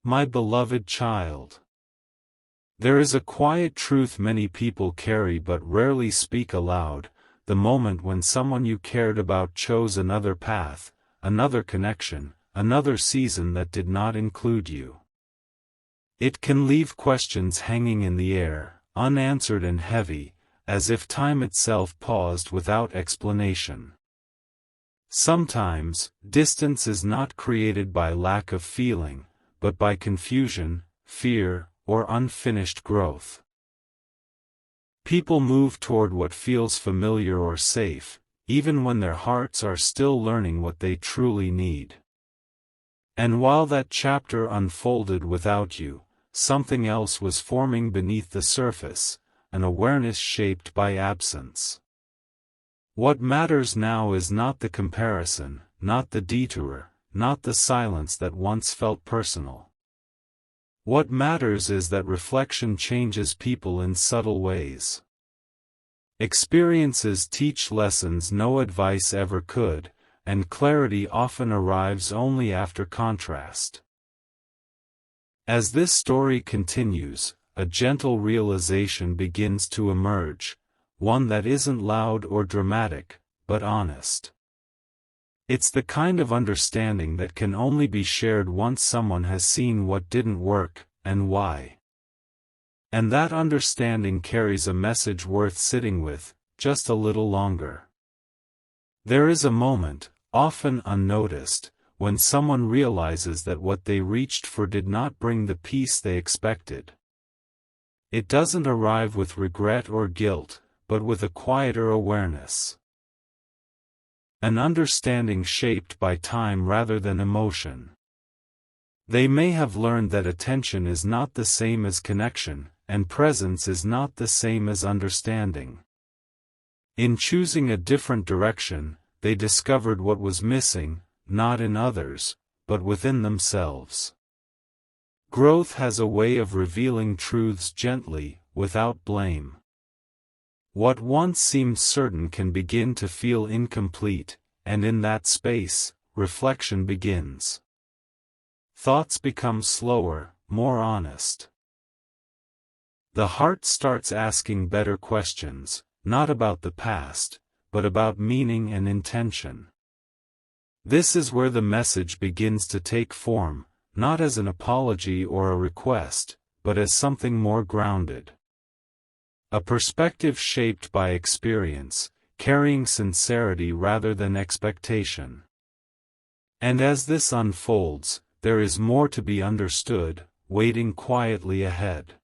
my beloved child. There is a quiet truth many people carry but rarely speak aloud: the moment when someone you cared about chose another path, another connection, another season that did not include you. It can leave questions hanging in the air, unanswered and heavy, as if time itself paused without explanation. Sometimes, distance is not created by lack of feeling, but by confusion, fear, or unfinished growth. People move toward what feels familiar or safe, even when their hearts are still learning what they truly need. And while that chapter unfolded without you, something else was forming beneath the surface, an awareness shaped by absence. What matters now is not the comparison, not the detour, not the silence that once felt personal. What matters is that reflection changes people in subtle ways. Experiences teach lessons no advice ever could, and clarity often arrives only after contrast. As this story continues, a gentle realization begins to emerge, one that isn't loud or dramatic, but honest. It's the kind of understanding that can only be shared once someone has seen what didn't work, and why. And that understanding carries a message worth sitting with, just a little longer. There is a moment, often unnoticed, when someone realizes that what they reached for did not bring the peace they expected. It doesn't arrive with regret or guilt, but with a quieter awareness. An understanding shaped by time rather than emotion. They may have learned that attention is not the same as connection, and presence is not the same as understanding. In choosing a different direction, they discovered what was missing, not in others, but within themselves. Growth has a way of revealing truths gently, without blame. What once seemed certain can begin to feel incomplete, and in that space, reflection begins. Thoughts become slower, more honest. The heart starts asking better questions, not about the past, but about meaning and intention. This is where the message begins to take form, not as an apology or a request, but as something more grounded. A perspective shaped by experience, carrying sincerity rather than expectation. And as this unfolds, there is more to be understood, waiting quietly ahead.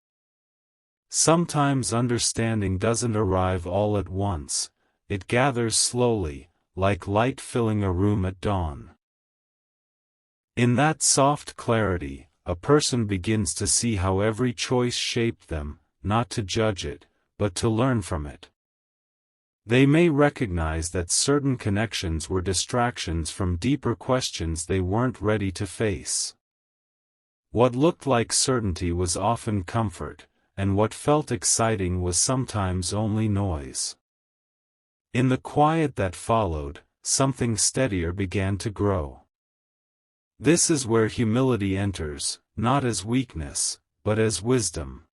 Sometimes understanding doesn't arrive all at once, it gathers slowly, like light filling a room at dawn. In that soft clarity, a person begins to see how every choice shaped them, not to judge it, but to learn from it. They may recognize that certain connections were distractions from deeper questions they weren't ready to face. What looked like certainty was often comfort, and what felt exciting was sometimes only noise. In the quiet that followed, something steadier began to grow. This is where humility enters, not as weakness, but as wisdom.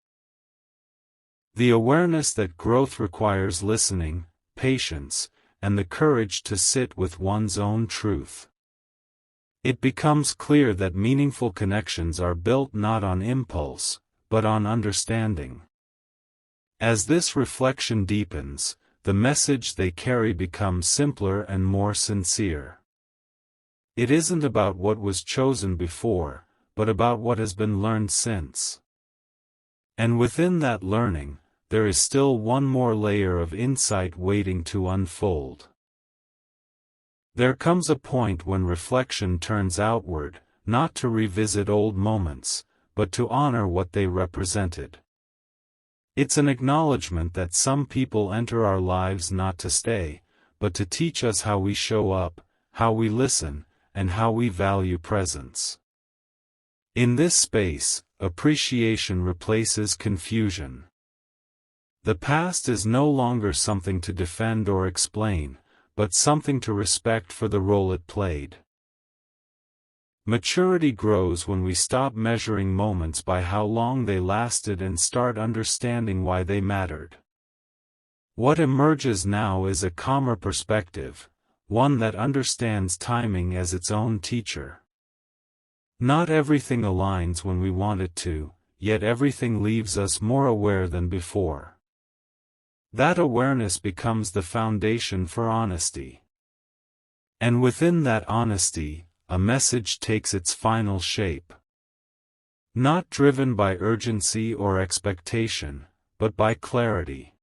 The awareness that growth requires listening, patience, and the courage to sit with one's own truth. It becomes clear that meaningful connections are built not on impulse, but on understanding. As this reflection deepens, the message they carry becomes simpler and more sincere. It isn't about what was chosen before, but about what has been learned since. And within that learning, there is still one more layer of insight waiting to unfold. There comes a point when reflection turns outward, not to revisit old moments, but to honor what they represented. It's an acknowledgement that some people enter our lives not to stay, but to teach us how we show up, how we listen, and how we value presence. In this space, appreciation replaces confusion. The past is no longer something to defend or explain, but something to respect for the role it played. Maturity grows when we stop measuring moments by how long they lasted and start understanding why they mattered. What emerges now is a calmer perspective, one that understands timing as its own teacher. Not everything aligns when we want it to, yet everything leaves us more aware than before. That awareness becomes the foundation for honesty. And within that honesty, a message takes its final shape. Not driven by urgency or expectation, but by clarity.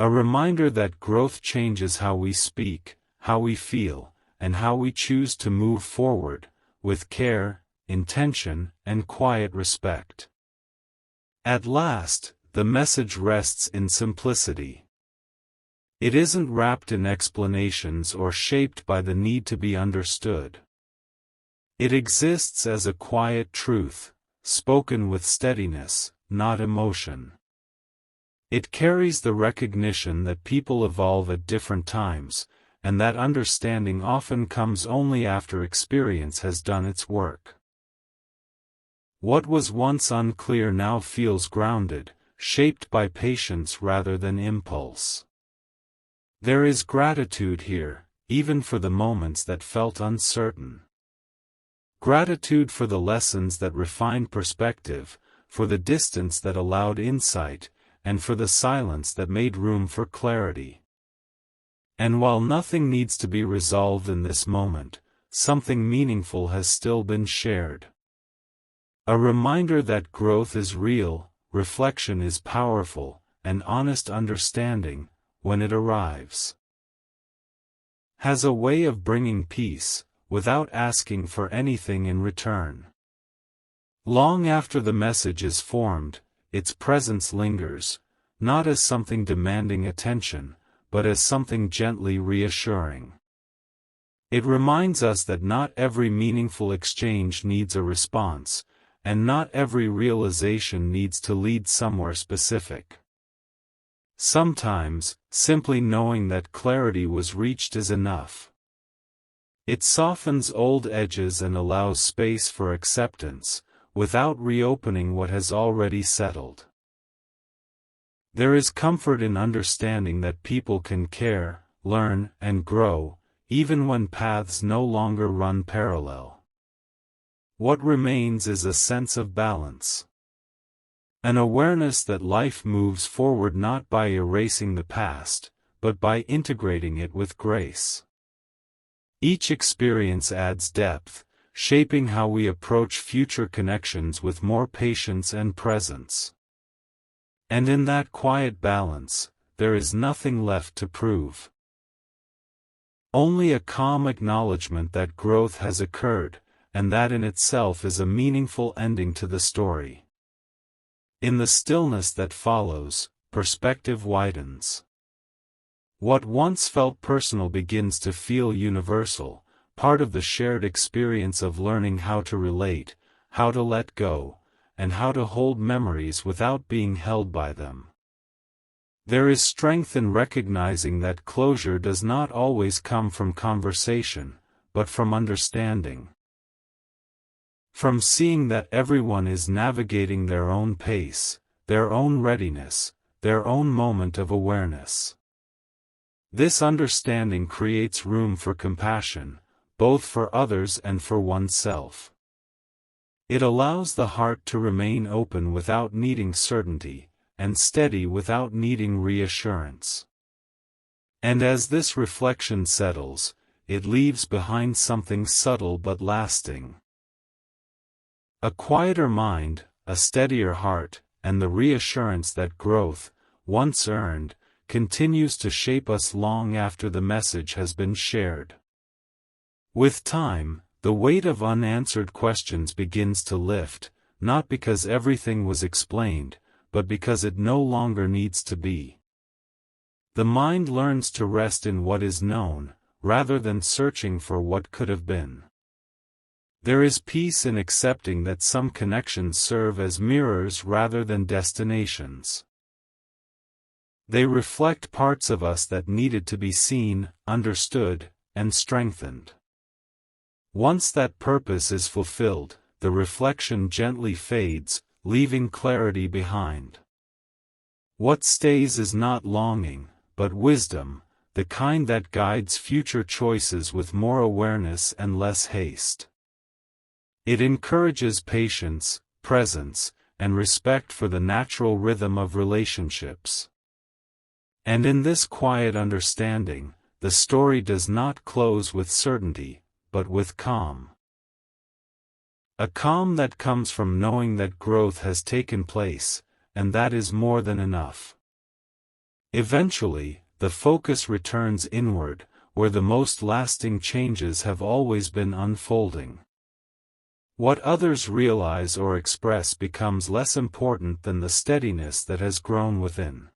A reminder that growth changes how we speak, how we feel, and how we choose to move forward, with care, intention, and quiet respect. At last, the message rests in simplicity. It isn't wrapped in explanations or shaped by the need to be understood. It exists as a quiet truth, spoken with steadiness, not emotion. It carries the recognition that people evolve at different times, and that understanding often comes only after experience has done its work. What was once unclear now feels grounded, shaped by patience rather than impulse. There is gratitude here, even for the moments that felt uncertain. Gratitude for the lessons that refined perspective, for the distance that allowed insight, and for the silence that made room for clarity. And while nothing needs to be resolved in this moment, something meaningful has still been shared. A reminder that growth is real, reflection is powerful, and honest understanding, when it arrives, has a way of bringing peace, without asking for anything in return. Long after the message is formed, its presence lingers, not as something demanding attention, but as something gently reassuring. It reminds us that not every meaningful exchange needs a response, and not every realization needs to lead somewhere specific. Sometimes, simply knowing that clarity was reached is enough. It softens old edges and allows space for acceptance, without reopening what has already settled. There is comfort in understanding that people can care, learn, and grow, even when paths no longer run parallel. What remains is a sense of balance. An awareness that life moves forward not by erasing the past, but by integrating it with grace. Each experience adds depth, shaping how we approach future connections with more patience and presence. And in that quiet balance, there is nothing left to prove. Only a calm acknowledgement that growth has occurred, and that in itself is a meaningful ending to the story. In the stillness that follows, perspective widens. What once felt personal begins to feel universal, part of the shared experience of learning how to relate, how to let go, and how to hold memories without being held by them. There is strength in recognizing that closure does not always come from conversation, but from understanding. From seeing that everyone is navigating their own pace, their own readiness, their own moment of awareness. This understanding creates room for compassion, both for others and for oneself. It allows the heart to remain open without needing certainty, and steady without needing reassurance. And as this reflection settles, it leaves behind something subtle but lasting. A quieter mind, a steadier heart, and the reassurance that growth, once earned, continues to shape us long after the message has been shared. With time, the weight of unanswered questions begins to lift, not because everything was explained, but because it no longer needs to be. The mind learns to rest in what is known, rather than searching for what could have been. There is peace in accepting that some connections serve as mirrors rather than destinations. They reflect parts of us that needed to be seen, understood, and strengthened. Once that purpose is fulfilled, the reflection gently fades, leaving clarity behind. What stays is not longing, but wisdom, the kind that guides future choices with more awareness and less haste. It encourages patience, presence, and respect for the natural rhythm of relationships. And in this quiet understanding, the story does not close with certainty, but with calm. A calm that comes from knowing that growth has taken place, and that is more than enough. Eventually, the focus returns inward, where the most lasting changes have always been unfolding. What others realize or express becomes less important than the steadiness that has grown within.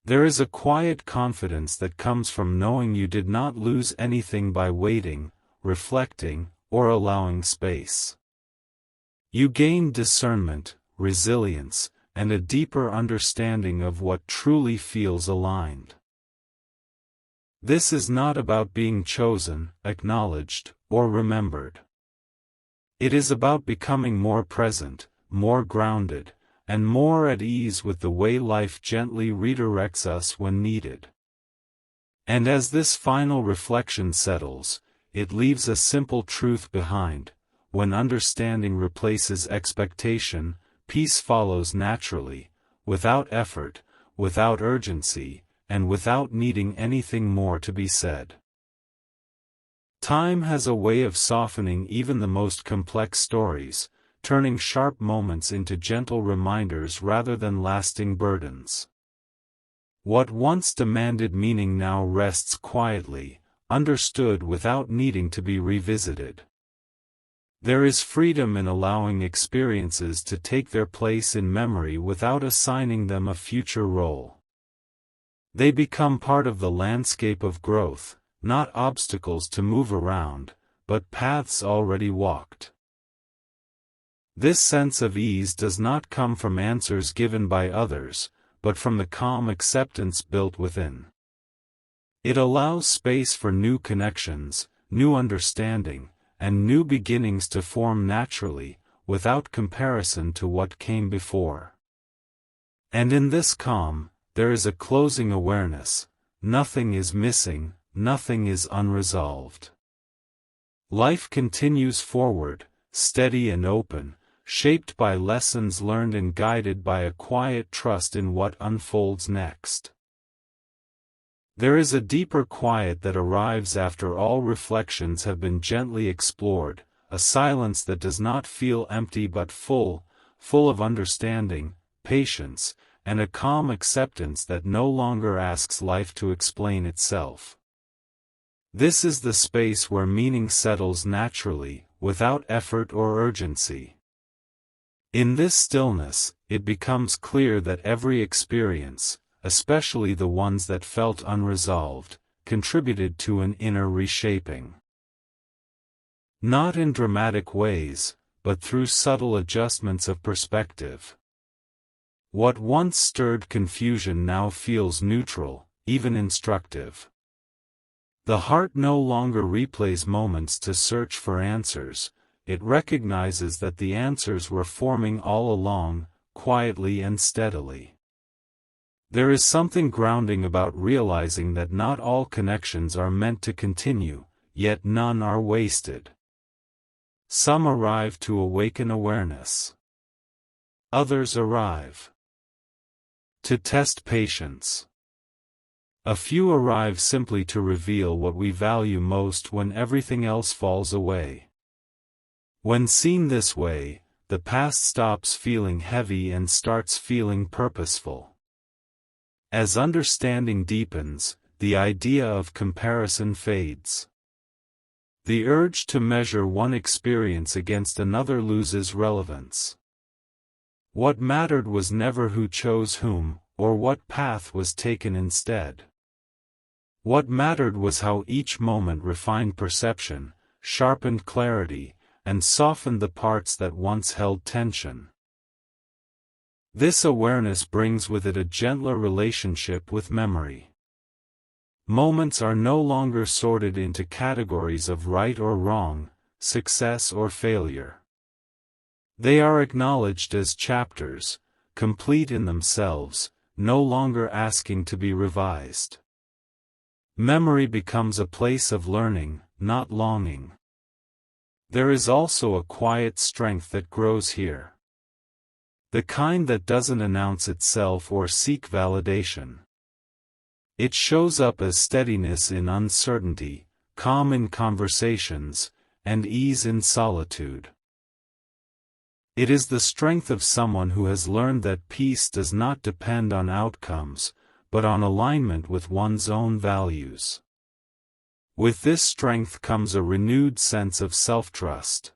There is a quiet confidence that comes from knowing you did not lose anything by waiting, reflecting, or allowing space. You gained discernment, resilience, and a deeper understanding of what truly feels aligned. This is not about being chosen, acknowledged, or remembered. It is about becoming more present, more grounded, and more at ease with the way life gently redirects us when needed. And as this final reflection settles, it leaves a simple truth behind: when understanding replaces expectation, peace follows naturally, without effort, without urgency, and without needing anything more to be said. Time has a way of softening even the most complex stories, turning sharp moments into gentle reminders rather than lasting burdens. What once demanded meaning now rests quietly, understood without needing to be revisited. There is freedom in allowing experiences to take their place in memory without assigning them a future role. They become part of the landscape of growth, not obstacles to move around, but paths already walked. This sense of ease does not come from answers given by others, but from the calm acceptance built within. It allows space for new connections, new understanding, and new beginnings to form naturally, without comparison to what came before. And in this calm, there is a closing awareness: nothing is missing, nothing is unresolved. Life continues forward, steady and open, shaped by lessons learned and guided by a quiet trust in what unfolds next. There is a deeper quiet that arrives after all reflections have been gently explored, a silence that does not feel empty but full of understanding, patience, and a calm acceptance that no longer asks life to explain itself. This is the space where meaning settles naturally, without effort or urgency. In this stillness, it becomes clear that every experience, especially the ones that felt unresolved, contributed to an inner reshaping. Not in dramatic ways, but through subtle adjustments of perspective. What once stirred confusion now feels neutral, even instructive. The heart no longer replays moments to search for answers, it recognizes that the answers were forming all along, quietly and steadily. There is something grounding about realizing that not all connections are meant to continue, yet none are wasted. Some arrive to awaken awareness. Others arrive to test patience. A few arrive simply to reveal what we value most when everything else falls away. When seen this way, the past stops feeling heavy and starts feeling purposeful. As understanding deepens, the idea of comparison fades. The urge to measure one experience against another loses relevance. What mattered was never who chose whom, or what path was taken instead. What mattered was how each moment refined perception, sharpened clarity, and softened the parts that once held tension. This awareness brings with it a gentler relationship with memory. Moments are no longer sorted into categories of right or wrong, success or failure. They are acknowledged as chapters, complete in themselves, no longer asking to be revised. Memory becomes a place of learning, not longing. There is also a quiet strength that grows here. The kind that doesn't announce itself or seek validation. It shows up as steadiness in uncertainty, calm in conversations, and ease in solitude. It is the strength of someone who has learned that peace does not depend on outcomes, but on alignment with one's own values. With this strength comes a renewed sense of self-trust.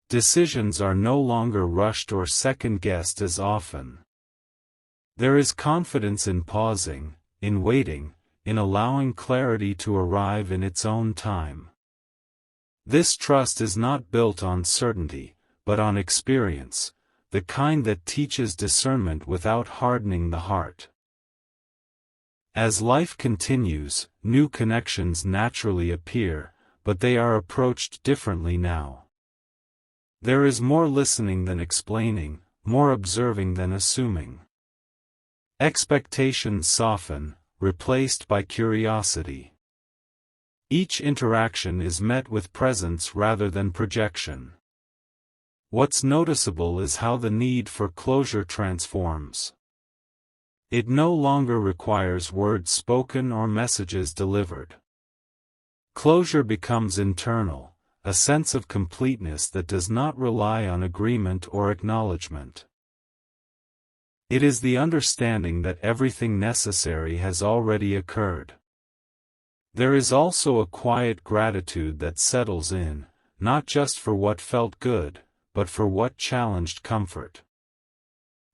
Decisions are no longer rushed or second-guessed as often. There is confidence in pausing, in waiting, in allowing clarity to arrive in its own time. This trust is not built on certainty, but on experience, the kind that teaches discernment without hardening the heart. As life continues, new connections naturally appear, but they are approached differently now. There is more listening than explaining, more observing than assuming. Expectations soften, replaced by curiosity. Each interaction is met with presence rather than projection. What's noticeable is how the need for closure transforms. It no longer requires words spoken or messages delivered. Closure becomes internal, a sense of completeness that does not rely on agreement or acknowledgement. It is the understanding that everything necessary has already occurred. There is also a quiet gratitude that settles in, not just for what felt good, but for what challenged comfort.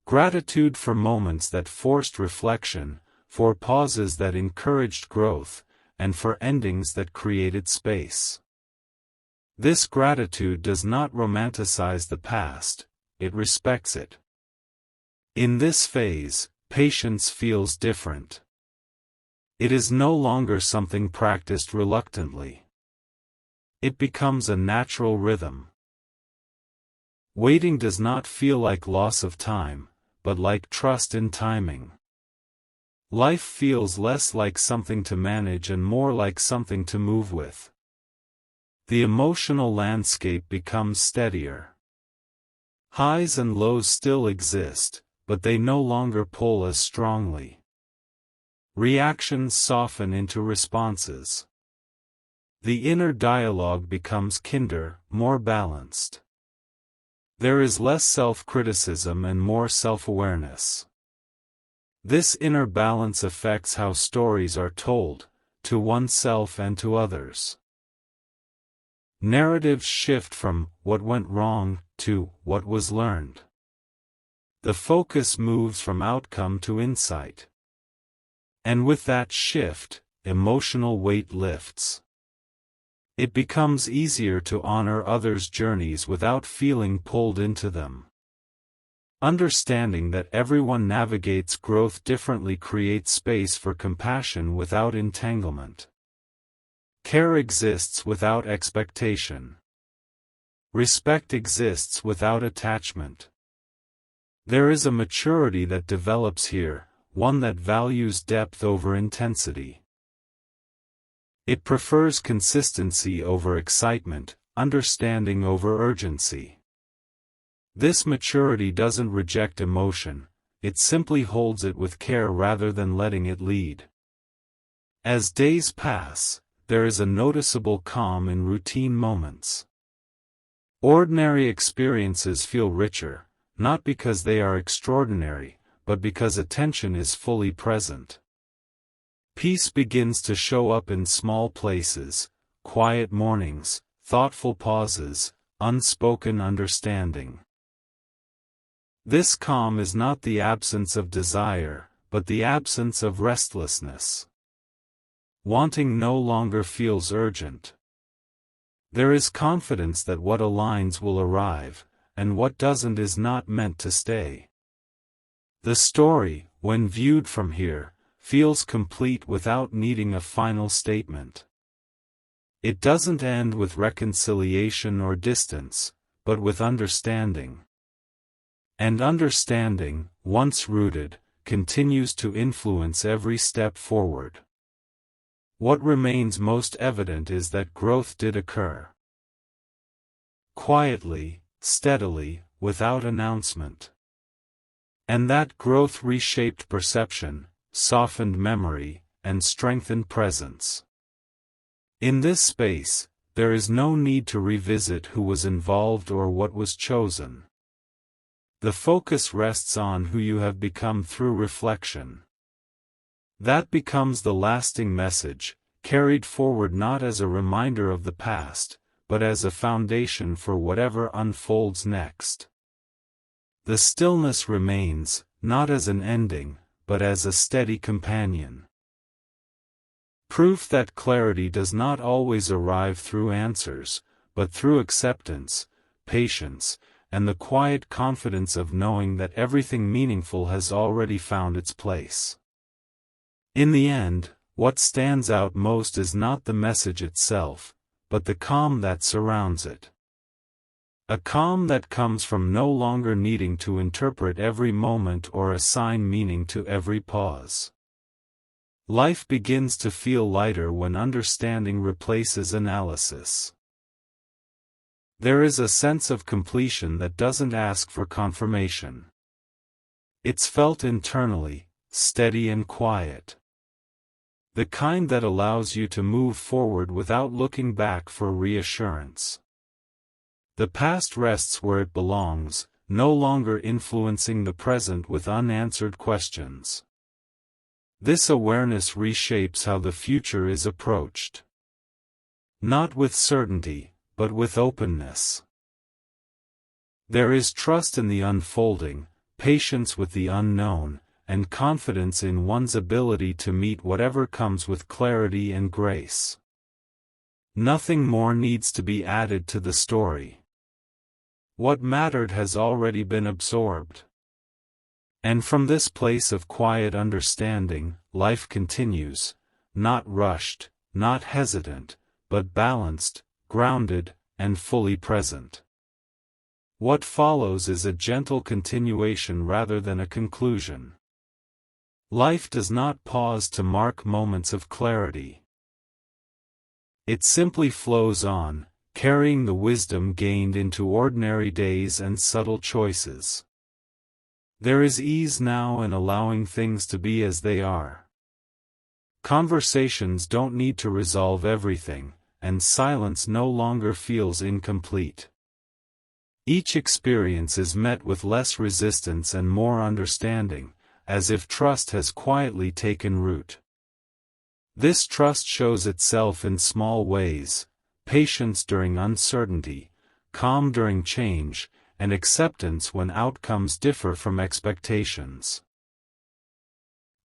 Gratitude for moments that forced reflection, for pauses that encouraged growth, and for endings that created space. This gratitude does not romanticize the past, it respects it. In this phase, patience feels different. It is no longer something practiced reluctantly. It becomes a natural rhythm. Waiting does not feel like loss of time, but like trust in timing. Life feels less like something to manage and more like something to move with. The emotional landscape becomes steadier. Highs and lows still exist, but they no longer pull as strongly. Reactions soften into responses. The inner dialogue becomes kinder, more balanced. There is less self-criticism and more self-awareness. This inner balance affects how stories are told, to oneself and to others. Narratives shift from what went wrong to what was learned. The focus moves from outcome to insight. And with that shift, emotional weight lifts. It becomes easier to honor others' journeys without feeling pulled into them. Understanding that everyone navigates growth differently creates space for compassion without entanglement. Care exists without expectation. Respect exists without attachment. There is a maturity that develops here, one that values depth over intensity. It prefers consistency over excitement, understanding over urgency. This maturity doesn't reject emotion, it simply holds it with care rather than letting it lead. As days pass, there is a noticeable calm in routine moments. Ordinary experiences feel richer, not because they are extraordinary, but because attention is fully present. Peace begins to show up in small places, quiet mornings, thoughtful pauses, unspoken understanding. This calm is not the absence of desire, but the absence of restlessness. Wanting no longer feels urgent. There is confidence that what aligns will arrive, and what doesn't is not meant to stay. The story, when viewed from here, feels complete without needing a final statement. It doesn't end with reconciliation or distance, but with understanding. And understanding, once rooted, continues to influence every step forward. What remains most evident is that growth did occur. Quietly, steadily, without announcement. And that growth reshaped perception, softened memory, and strengthened presence. In this space, there is no need to revisit who was involved or what was chosen. The focus rests on who you have become through reflection. That becomes the lasting message, carried forward not as a reminder of the past, but as a foundation for whatever unfolds next. The stillness remains, not as an ending, but as a steady companion. Proof that clarity does not always arrive through answers, but through acceptance, patience, and the quiet confidence of knowing that everything meaningful has already found its place. In the end, what stands out most is not the message itself, but the calm that surrounds it. A calm that comes from no longer needing to interpret every moment or assign meaning to every pause. Life begins to feel lighter when understanding replaces analysis. There is a sense of completion that doesn't ask for confirmation. It's felt internally, steady and quiet. The kind that allows you to move forward without looking back for reassurance. The past rests where it belongs, no longer influencing the present with unanswered questions. This awareness reshapes how the future is approached. Not with certainty, but with openness. There is trust in the unfolding, patience with the unknown, and confidence in one's ability to meet whatever comes with clarity and grace. Nothing more needs to be added to the story. What mattered has already been absorbed. And from this place of quiet understanding, life continues, not rushed, not hesitant, but balanced, grounded, and fully present. What follows is a gentle continuation rather than a conclusion. Life does not pause to mark moments of clarity. It simply flows on, carrying the wisdom gained into ordinary days and subtle choices. There is ease now in allowing things to be as they are. Conversations don't need to resolve everything, and silence no longer feels incomplete. Each experience is met with less resistance and more understanding, as if trust has quietly taken root. This trust shows itself in small ways: patience during uncertainty, calm during change, and acceptance when outcomes differ from expectations.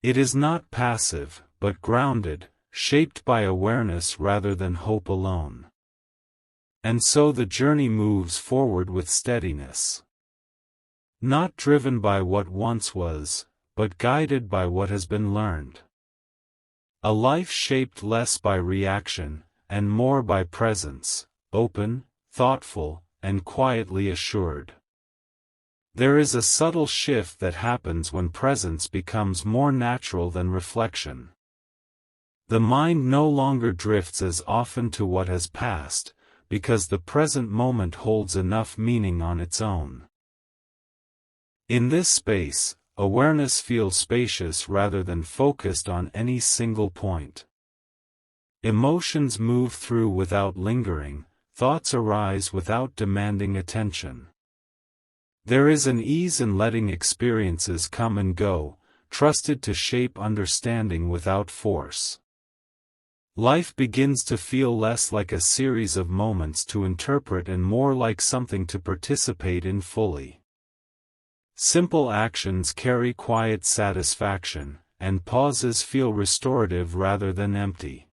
It is not passive, but grounded, shaped by awareness rather than hope alone. And so the journey moves forward with steadiness. Not driven by what once was, but guided by what has been learned. A life shaped less by reaction, and more by presence, open, thoughtful, and quietly assured. There is a subtle shift that happens when presence becomes more natural than reflection. The mind no longer drifts as often to what has passed, because the present moment holds enough meaning on its own. In this space, awareness feels spacious rather than focused on any single point. Emotions move through without lingering, thoughts arise without demanding attention. There is an ease in letting experiences come and go, trusted to shape understanding without force. Life begins to feel less like a series of moments to interpret and more like something to participate in fully. Simple actions carry quiet satisfaction, and pauses feel restorative rather than empty.